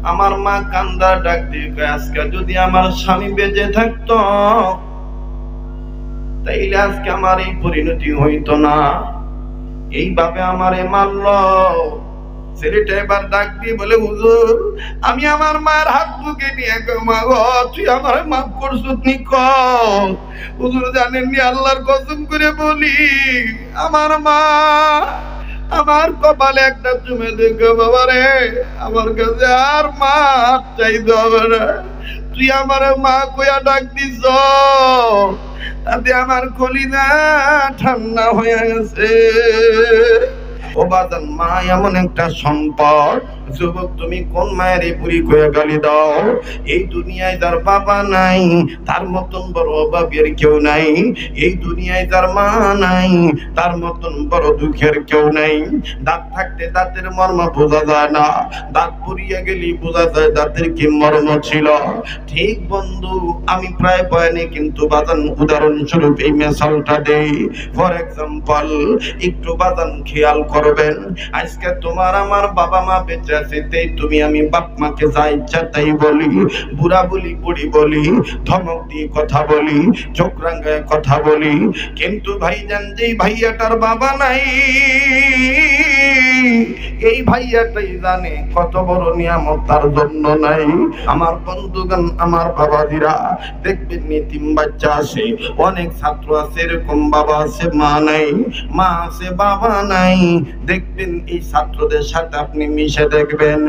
আমার মা কান্দা ডাক দিয়ে কয়, আজকে যদি আমার স্বামী বেঁচে থাকতো তাইলে আজকে আমার এই পরিণতি হইতো না। এইভাবে আমারে মারল। ছেলেটা এবার ডাক দিয়ে বলে, হুজুর আমি আমার মায়ের হাত বুকে নিয়ে মা গো তুই আমার মাফ করছিস নি? হুজুর জানেননি, আল্লাহর কসম করে বলি আমার মা আমার কপালে একটা চুমে দেখো বাবা রে, আমার কাছে আর মা চাইতে হবে না। তুই আমার মা কইয়া ডাক দিছ, তাতে আমার কলিজা ঠান্ডা হয়ে গেছে। ও বাজান, মা এমন একটা সম্পদ। যুবক, তুমি কোন মায়ের এই বুড়ি কয়ে গালি দাও? এই দুনিয়ায় যার বাবা নাই তার মতন বড় অভাবের কেউ নাই। এই দুনিয়ায় যার মা নাই তার মতন বড় দুঃখের কেউ নাই। দাঁত থাকতে দাঁতের মর্ম বোঝা যায় না, দাঁত পুড়িয়ে গেলি বোঝা যায় দাঁতের কি মর্ম ছিল। ঠিক বন্ধু, আমি প্রায় বয়ানে কিন্তু বাজান উদাহরণস্বরূপ এই মেসালটা দেই। ফর এক্সাম্পল, একটু বাজান খেয়াল করবেন, আজকে তোমার আমার বাবা মা বেঁচে আছে, তাই তুমি আমি বাপ মাকে যা ইচ্ছা তাই বলি, বুড়া বলি বুড়ি বলি, ধমক দিয়ে কথা বলি, চোখ রাঙায় কথা বলি। কিন্তু ভাইজান, যেই ভাইয়াটার বাবা নাই এই ভাইয়াটাই জানে কত বড় নিয়ামত তার জন্য নাই। আমার বন্ধুগণ, আমার বাবাজিরা, দেখবেন এতিম বাচ্চা আছে, অনেক ছাত্র আছে এরকম, বাবা আছে মা নাই, মা আছে বাবা নাই। দেখবেন এই ছাত্রদের সাথে আপনি মিশে দেখবেন,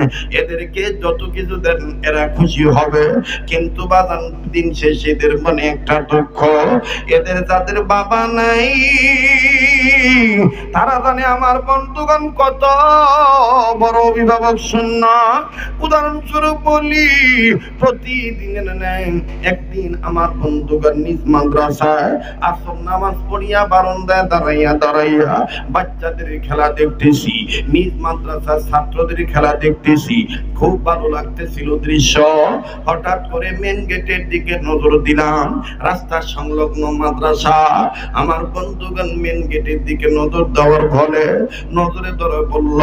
এদেরকে যত কিছু দেন এরা খুশি হবে, কিন্তু বাজান দিন শেষে এদের মনে একটা দুঃখ। এদের যাদের বাবা নাই তারা জানে আমার বন্ধুগণ কত বড় অভিভাবক শূন্য। উদাহরণস্বরূপ বলি, প্রতিদিনের ন্যায় একদিন আমার বন্ধুগণ নিজ মাদ্রাসায় আসর নামাজ পড়িয়া বারান্দায় দাঁড়াইয়া দাঁড়াইয়া বাচ্চাদের খেলা দেখতেছি, নিজ মাদ্রাসার ছাত্রদের খেলা দেখতেছি, খুব ভালো লাগতেছিল দৃশ্য। হঠাৎ করে মেন গেটের দিকে নজর দিলাম, রাস্তা সংলগ্ন মাদ্রাসা। আমার বন্ধুগণ মেন গেটের দিকে নজর দেওয়ার ফলে নজরে ধরে বলল,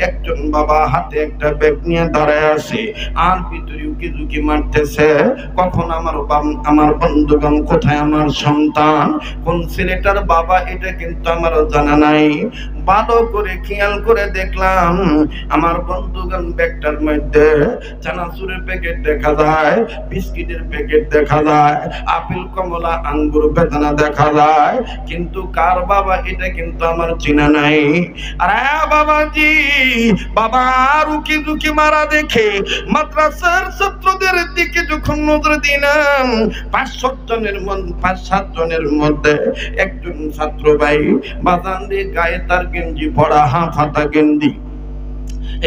একজন বাবা হাতে একটা ব্যাগ নিয়ে দাঁড়ায় আছে, আর ভিতরে উকি ঝুঁকি মারতেছে। কখন আমার বন্ধুগণ, কোথায় আমার সন্তান, কোন ছেলেটার বাবা, এটা কিন্তু আমার জানা নাই। ভালো করে খেয়াল করে দেখলাম, আমার বন্ধুগণ ব্যাগটার মধ্যে চানাচুরের প্যাকেট দেখা যায়, বিস্কিটের প্যাকেট দেখা যায়, আপেল কমলা আঙ্গুর বেদানা দেখা যায়, কিন্তু কার বাবা এটা কিন্তু আমার চেনা নাই। আরে বাবাজি, বাবা রুকি রুকি মারা দেখে মাদ্রাসার ছাত্রদের দিকে যখন নজর দিলাম, 5-7 জনের মধ্যে একজন ছাত্র ভাই বাজান দিয়ে গায়ে তার গেঞ্জি পরা, হাফ হাতা গেঞ্জি,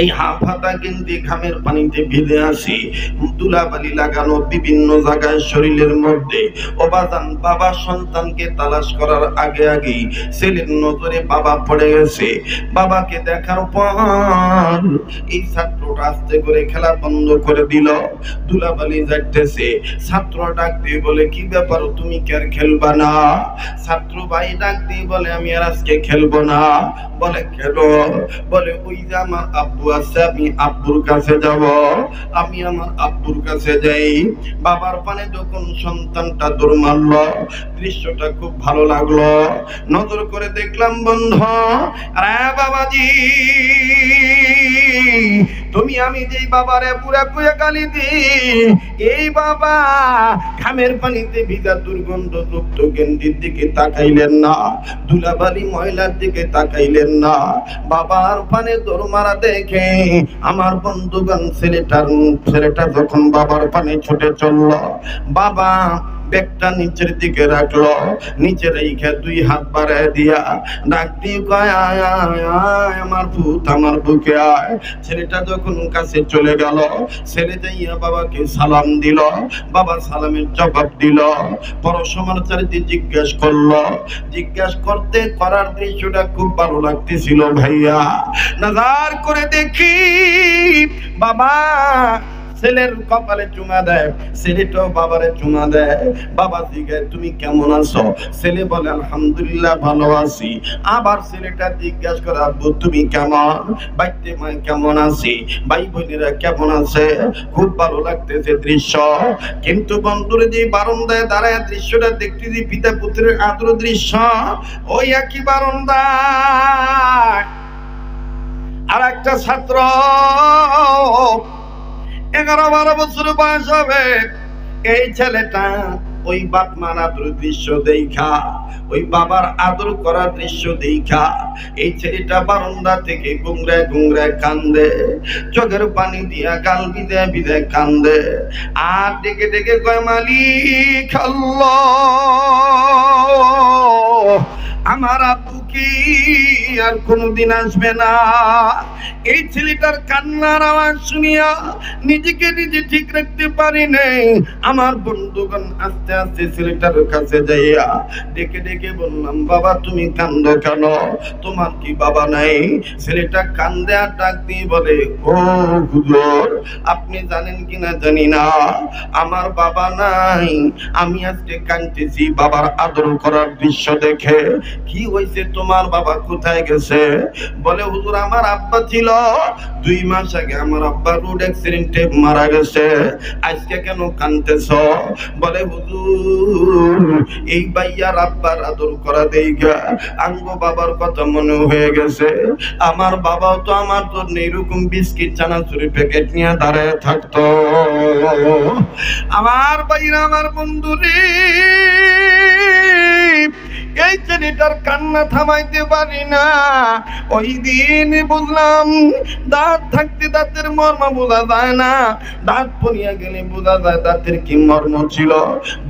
এই হাফ হাতা গেঞ্জি ঘামের পানিতে ভিজে আসি, ধুলাবালি লাগানো বিভিন্ন জায়গায় শরীরের মধ্যে। ও বাজান, বাবা সন্তানকে তালাশ করার আগে আগেই ছেলের নজরে বাবা পড়ে গেছে। বাবাকে দেখার পর এই ছাত্রটা আস্তে করে খেলা বন্ধ করে দিল, ধুলাবালি যাইতেছে। ছাত্র ডাক দিয়ে বলে, কি ব্যাপার, তুমি কি আর খেলবা না? ছাত্র ভাই ডাক দিয়ে বলে, আমি আর আজকে খেলবো না। বলে কেন? বলে ওই যে আমার আব্বু আছে, আমি আব্বুর কাছে যাব। আমি আমার আব্বুর কাছে যাই। বাবার পানে যখন সন্তানটা দৌড় মারল, দৃশ্যটা খুব ভালো লাগলো। নজর করে দেখলাম বন্ধু, আরে বাবাজি, তুমি আমি যেই বাবারে পুরা কুয়া গালি দিই, এই বাবা ঘামের পানিতে ভিজা দুর্গন্ধযুক্ত গেঞ্জির দিকে তাকাইলেন না, ধুলাবালি ময়লার দিকে তাকাইলেন না। বাবার পানে দৌড় মারা দেখে আমার বন্ধুগণ, ছেলেটা যখন বাবার পানে ছুটে চলল, বাবা ব্যাগটা নিচের দিকে রাখলো, নিচে রেখে 2 হাত বাড়ায় দিয়া ডাক দিয়ে কয়, আয় আয় আয় আমার ভূত, আমার বুকে আয়। ছেলেটা যখন কাছে চলে গেল, ছেলে যাইয়া বাবাকে সালাম দিল, বাবা সালামের জবাব দিল। পরসমাচারীতে জিজ্ঞেস করলো, জিজ্ঞেস করার দৃশ্যটা খুব ভালো লাগতেছিল ভাইয়া। নজর করে দেখি বাবা ছেলের কপালে চুমা দেয়, ছেলেটাও বাবারে চুমা দেয়। বাবা জিজ্ঞাসা তুমি কেমন আছো? ছেলে বলে আলহামদুলিল্লাহ ভালো আছি। আবার ছেলেটা জিজ্ঞাসা করে আব্বু তুমি কেমন? বাইতে মাই কেমন আছি, ভাই বোনেরা কেমন আছে? খুব ভালো লাগতেছে দৃশ্য। কিন্তু বন্ধুরে যে বারান্দায় দাঁড়ায় দৃশ্যটা দেখতে যে পিতা পুত্রের আদর দৃশ্য, ওই একই বারান্দায় আর একটা ছাত্র 11-12 বছর বয়স হবে, এই ছেলেটা ওই বাপ মার আদর দৃশ্য দেখা, ওই বাবার আদর করার দৃশ্য দেখা এই ছেলেটা বারান্দা থেকে গুংরায় গুংরায় কান্দে, চোখের পানি দিয়া গাল বিদে বিদে কান্দে, আর ডেকে ডেকে কয় মালিক আল্লাহ, আমার আব্বু কি আর কোনদিন আসবে না? এই ছেলেটার কান্নার আওয়াজ শুনিয়া নিজেকে নিজে ঠিক রাখতে পারি নাই। আমার বন্ধুগণ আস্তে আস্তে ছেলেটার কাছে যাইয়া ডেকে ডেকে বললাম বাবা তুমি কান্দো কেন? তোমার কি বাবা নাই? ছেলেটা কান্দে আর ডাক দিয়ে বলে ও হুজুর, আপনি জানেন কিনা জানি না, আমার বাবা নাই। আমি আজকে কাঁদতেছি বাবার আদর করার দৃশ্য দেখে। কি হয়েছে তোমার বাবা কোথায় গেছে? বলে হুজুর আমার আব্বা ছিল, 2 মাস আগে আমার আব্বা রোড অ্যাক্সিডেন্টে মারা গেছে। আজকে কেন কাঁদতেছ? বলে হুজুর এই ভাইয়ার আব্বার আদর করা দেইগা আঙ্গো বাবার কথা মনে হয়ে গেছে। আমার বাবাও তো আমার জন্য এরকম বিস্কিট চানাচুরি প্যাকেট নিয়ে দাঁড়ায় থাকতো। আমার ভাইরা আমার বন্ধুরে, এই ছেলেটার কান্না থামাইতে পারি না। ওই দিন বুঝলাম দাঁত থাকতে দাঁতের মর্ম বোঝা যায় না, দাঁত পড়িয়া গেলে বোঝা যায় দাঁতের কি মর্ম ছিল।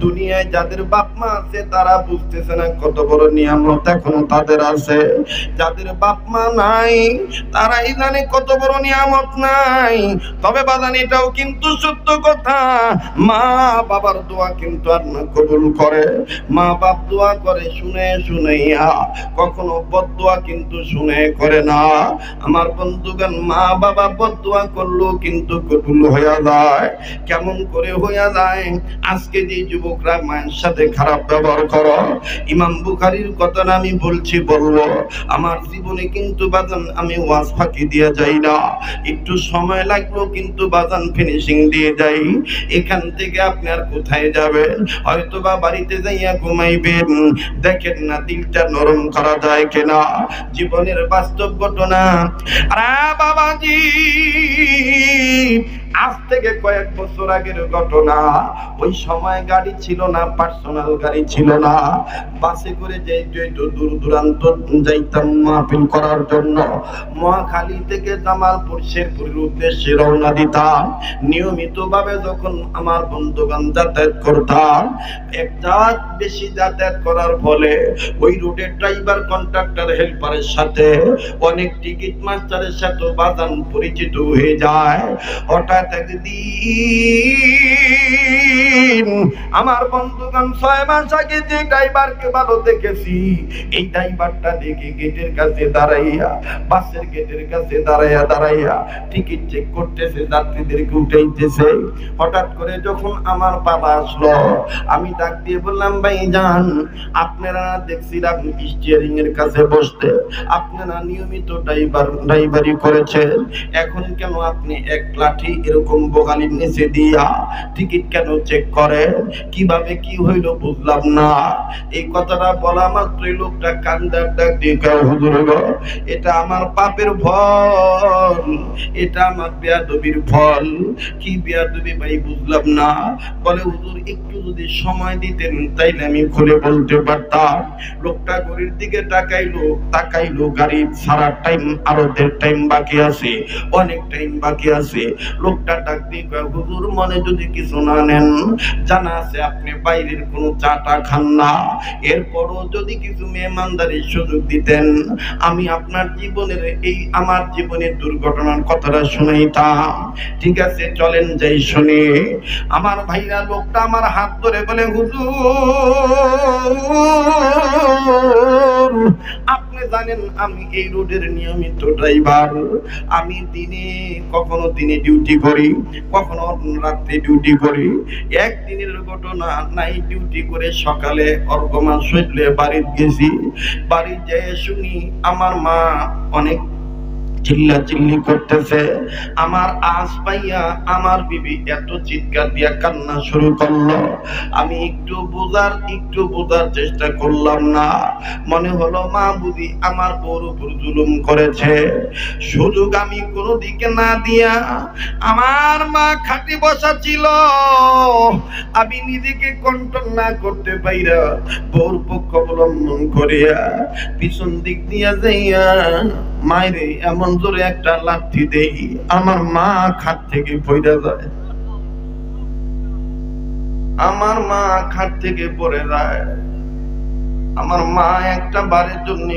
দুনিয়ায় যাদের বাপ মা আছে তারা বুঝতেছে না কত বড় নিয়ামত এখনো তাদের আছে। যাদের বাপ মা নাই তারাই জানে কত বড় নিয়ামত নাই। তবে বাজান এটাও কিন্তু সত্য কথা, মা বাবার দোয়া কিন্তু আল্লাহ কবুল করে। মা বাপ দোয়া করে শুনে শুনাইয়া, কখনো বদদোয়া কিন্তু শুনে করে না। আমার বন্ধুগণ মা বাবা বদদোয়া করলেও কিন্তু কবুল হইয়া যায়। কেমন করে হইয়া যায়? আজকে যে যুবকরা মায়ের সাথে খারাপ ব্যবহার করো, ইমাম বুখারীর কথা আমি বলবো, আমার জীবনে কিন্তু বাজান আমি ওয়াজ ফাঁকি দিয়ে যাই না, একটু সময় লাগলো কিন্তু বাজান ফিনিশিং দিয়ে যাই। এখান থেকে আপনি আর কোথায় যাবেন? হয়তো বা বাড়িতে যাইয়া ঘুমাইবেন, দেখেন না দিলটা নরম করা যায় কিনা। জীবনের বাস্তব ঘটনা। আরে বাবাজি, আজ থেকে কয়েক বছর আগের ঘটনা। ওই সময় গাড়ি ছিল না, পার্সোনাল গাড়ি ছিল না, বাসে করে যেহেতু দূর দূরান্ত যাইতাম মাহফিল করার জন্য। মহাখালী থেকে জামালপুর শেরপুরের উদ্দেশ্যে রওনা দিতাম। নিয়মিত ভাবে যখন আমার বন্ধুগণ যাতায়াত করতাম, একটা বেশি যাতায়াত করার ফলে ওই রুটের ড্রাইভার কন্ট্রাক্টর হেল্পারের সাথে অনেক টিকিট মাস্টারের সাথে বাজান পরিচিত হয়ে যায়। হঠাৎ একদিন আমার বন্ধুগণ 6 মাস আগে যে ড্রাইভারকে ভালো দেখেছি, এই ড্রাইভারটা দেখে গেটের কাছে দাঁড়াইয়া, বাসের গেটের কাছে দাঁড়াইয়া টিকিট চেক করতেছে, যাত্রীদেরকে উঠাইতেছে। হঠাৎ করে যখন আমার পালা আসলো, আমি ডাক দিয়ে বললাম ভাইজান, আপনারা দেখছিলাম স্টিয়ারিং এর কাছে বসতে, আপনারা নিয়মিত ড্রাইভারি করেছেন, এখন কেন আপনি এক লাঠি এরকম বোগালির নিচে দিয়া টিকিট কেন চেক করেন? কিভাবে কি হইল বুঝলাম না। এই কথাটা বলা মাত্রই লোকটা কান্দার ডাক দিয়ে কয় হুজুর গো, এটা আমার পাপের ফল, এটা আমার বেয়াদবির ফল। কি বেয়াদবি ভাই বুঝলাম না। বলে হুজুর একটু যদি সময় দিতেন তাইলে আমি খুলে বলতে পারতাম। লোকটা ঘড়ির দিকে তাকাইলো, গাড়ি ছাড়ার টাইম আরো 1.5 টাইম বাকি আছে, অনেক টাইম বাকি আছে। লোকটা ডাক দিয়ে কয় হুজুর মনে যদি কিছু না নেন, জানা আছে আপনি বাইরের কোনো চাটা খান না, এরপরও যদি কিছু মেহমানদারির সুযোগ দিতেন, আমি আপনার জীবনের আমার জীবনের দুর্ঘটনার কথাটা শুনাইতাম। ঠিক আছে চলেন যাই শুনি। আমার ভাইরা লোকটা আমার হাত ধরে বলে হুজুর আপনি আপনি জানেন আমি এই রোডের নিয়মিত ড্রাইভার। আমি কখনো দিনে ডিউটি করি, কখনো রাত্রে ডিউটি করি। একদিনের ঘটনা, নাইট ডিউটি করে সকালে অর্গমা শৈলে বাড়িতে গেছি। বাড়ি যেয়ে শুনি আমার মা অনেক চিল্লা চিল্লি করতেছে। আমার আজ পাইয়া আমার বিবি এত চিৎকার দিয়া কান্না শুরু করলো। আমি একটু বোঝার চেষ্টা করলাম না। মনে হলো মা বুঝি আমার বউর উপর জুলুম করেছে। সুযোগ আমি কোনো দিকে না দিয়া আমার মা খাটে বসা ছিল, আমি নিজেকে কন্ট্রোল না করতে পাইরা বউর পক্ষ অবলম্বন করিয়া পিছন দিক দিয়া যাইয়া মায়েরে এমন জোরে একটা লাথি দেই, আমার মা খাট থেকে পড়ে যায়। আমার মা খাট থেকে পড়ে যায়। আমার মা একটা বারের জন্য